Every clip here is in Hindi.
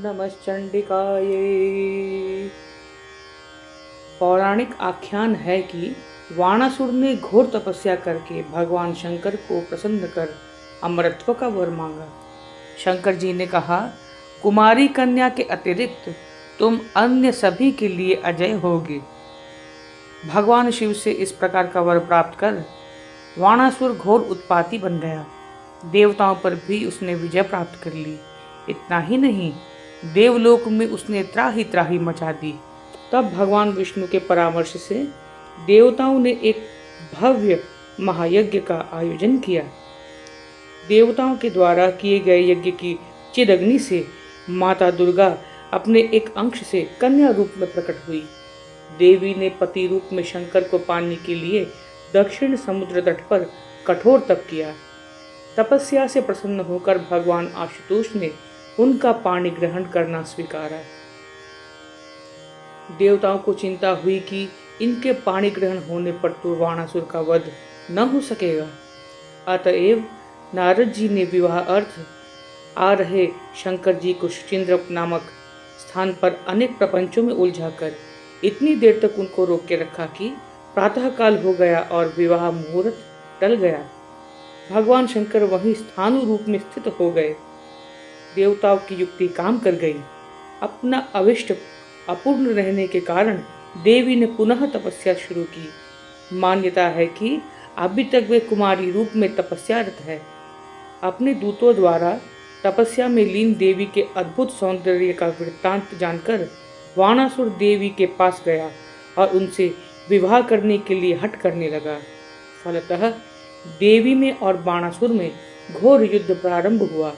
नमश्चंडिकायै। पौराणिक आख्यान है कि वाणासुर ने घोर तपस्या करके भगवान शंकर को प्रसन्न कर अमरत्व का वर मांगा। शंकर जी ने कहा, कुमारी कन्या के अतिरिक्त तुम अन्य सभी के लिए अजय होगे। भगवान शिव से इस प्रकार का वर प्राप्त कर वाणासुर घोर उत्पाती बन गया। देवताओं पर भी उसने विजय प्राप्त कर ली। इतना ही नहीं, देवलोक में उसने त्राही त्राही मचा दी। तब भगवान विष्णु के परामर्श से देवताओं ने एक भव्य महायज्ञ का आयोजन किया। देवताओं के द्वारा किए गए यज्ञ की चिदग्नि से माता दुर्गा अपने एक अंश से कन्या रूप में प्रकट हुई। देवी ने पति रूप में शंकर को पाने के लिए दक्षिण समुद्र तट पर कठोर तप किया। तपस्या से प्रसन्न होकर भगवान आशुतोष ने उनका पाणी ग्रहण करना स्वीकारा। देवताओं को चिंता हुई कि इनके पाणी ग्रहण होने पर तो वाणासुर का वध न हो सकेगा। अतएव नारद जी ने विवाह अर्थ आ रहे शंकर जी को शुचिंद्र नामक स्थान पर अनेक प्रपंचों में उलझाकर इतनी देर तक उनको रोक के रखा कि प्रातःकाल हो गया और विवाह मुहूर्त टल गया। भगवान शंकर वहीं स्थाणु रूप में स्थित हो गए। देवताओं की युक्ति काम कर गई। अपना अविष्ट अपूर्ण रहने के कारण देवी ने पुनः तपस्या शुरू की। मान्यता है कि अभी तक वे कुमारी रूप में तपस्यारत है। अपने दूतों द्वारा तपस्या में लीन देवी के अद्भुत सौंदर्य का वृत्तांत जानकर वाणासुर देवी के पास गया और उनसे विवाह करने के लिए हठ करने लगा। फलतः देवी में और बाणासुर में घोर युद्ध प्रारंभ हुआ।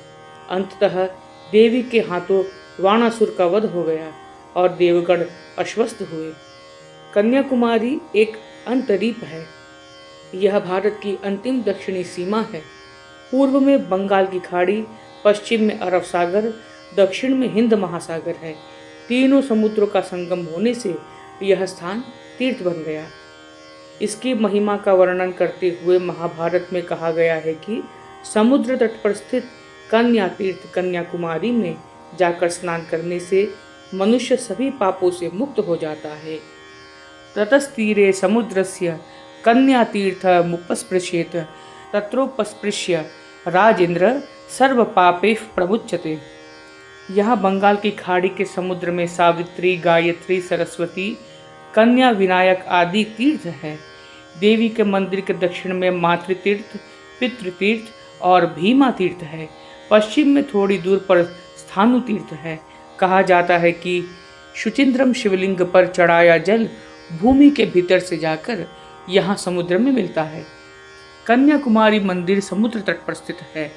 अंततः देवी के हाथों वाणासुर का वध हो गया और देवगण आश्वस्त हुए। कन्याकुमारी एक अंतरीप है। यह भारत की अंतिम दक्षिणी सीमा है। पूर्व में बंगाल की खाड़ी, पश्चिम में अरब सागर, दक्षिण में हिंद महासागर है। तीनों समुद्रों का संगम होने से यह स्थान तीर्थ बन गया। इसकी महिमा का वर्णन करते हुए महाभारत में कहा गया है कि समुद्र तट पर स्थित कन्या तीर्थ कन्याकुमारी में जाकर स्नान करने से मनुष्य सभी पापों से मुक्त हो जाता है। ततस्तीरे समुद्रस्य कन्या तीर्थ मुपस्पृशेत तत्रोपस्पृश्य राजेंद्र सर्व पापेष प्रमुच्यते। यहाँ बंगाल की खाड़ी के समुद्र में सावित्री, गायत्री, सरस्वती, कन्या, विनायक आदि तीर्थ है। देवी के मंदिर के दक्षिण में मातृतीर्थ, पितृतीर्थ और भीमा तीर्थ है। पश्चिम में थोड़ी दूर पर स्थाणु तीर्थ है। कहा जाता है कि शुचिंद्रम शिवलिंग पर चढ़ाया जल भूमि के भीतर से जाकर यहाँ समुद्र में मिलता है। कन्याकुमारी मंदिर समुद्र तट पर स्थित है।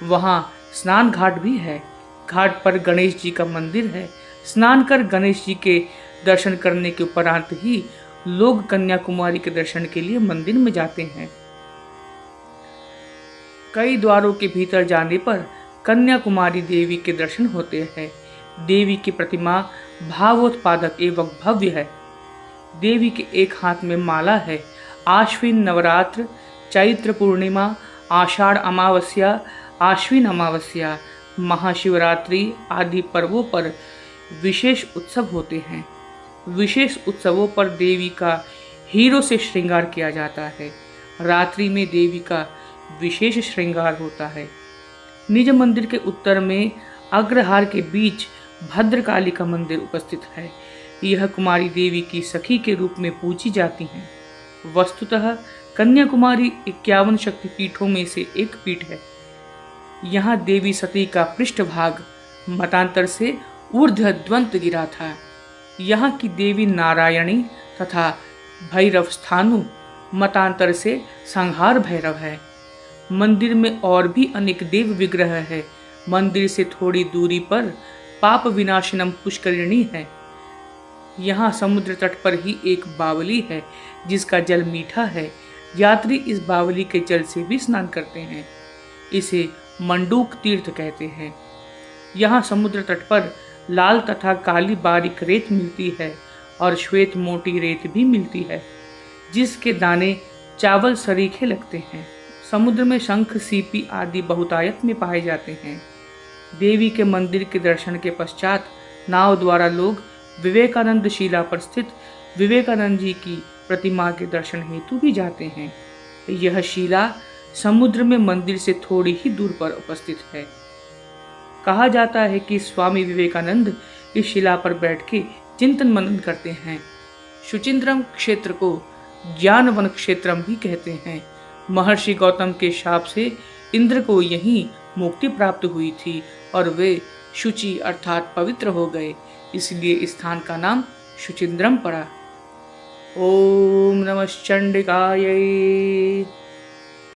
वहाँ स्नान घाट भी है। घाट पर गणेश जी का मंदिर है। स्नान कर गणेश जी के दर्शन करने के उपरांत ही लोग कन्याकुमारी के दर्शन के लिए मंदिर में जाते हैं। कई द्वारों के भीतर जाने पर कन्याकुमारी देवी के दर्शन होते हैं। देवी की प्रतिमा भावोत्पादक एवं भव्य है। देवी के एक हाथ में माला है। आश्विन नवरात्र, चैत्र पूर्णिमा, आषाढ़ अमावस्या, आश्विन अमावस्या, महाशिवरात्रि आदि पर्वों पर विशेष उत्सव होते हैं। विशेष उत्सवों पर देवी का हीरों से श्रृंगार किया जाता है। रात्रि में देवी का विशेष श्रृंगार होता है। निज मंदिर के उत्तर में अग्रहार के बीच भद्रकाली का मंदिर उपस्थित है। यह कुमारी देवी की सखी के रूप में पूजी जाती हैं। वस्तुतः कन्याकुमारी 51 शक्तिपीठों में से एक पीठ है। यहाँ देवी सती का पृष्ठभाग मतांतर से ऊर्ध्वद्वंत गिरा था। यहाँ की देवी नारायणी तथा भैरव स्थानु मतांतर से संहार भैरव है। मंदिर में और भी अनेक देव विग्रह है। मंदिर से थोड़ी दूरी पर पाप विनाशनम पुष्करिणी है। यहाँ समुद्र तट पर ही एक बावली है जिसका जल मीठा है। यात्री इस बावली के जल से भी स्नान करते हैं। इसे मंडूक तीर्थ कहते हैं। यहाँ समुद्र तट पर लाल तथा काली बारीक रेत मिलती है और श्वेत मोटी रेत भी मिलती है जिसके दाने चावल सरीखे लगते हैं। समुद्र में शंख, सीपी आदि बहुतायत में पाए जाते हैं। देवी के मंदिर के दर्शन के पश्चात नाव द्वारा लोग विवेकानंद शिला पर स्थित विवेकानंद जी की प्रतिमा के दर्शन हेतु भी जाते हैं। यह शिला समुद्र में मंदिर से थोड़ी ही दूर पर उपस्थित है। कहा जाता है कि स्वामी विवेकानंद इस शिला पर बैठ के चिंतन मनन करते हैं। शुचिंद्रम क्षेत्र को ज्ञानवन क्षेत्रम भी कहते हैं। महर्षि गौतम के शाप से इंद्र को यहीं मुक्ति प्राप्त हुई थी और वे शुचि अर्थात पवित्र हो गए, इसलिए इस स्थान का नाम शुचिंद्रम पड़ा। ओम नमः चंडिकायै।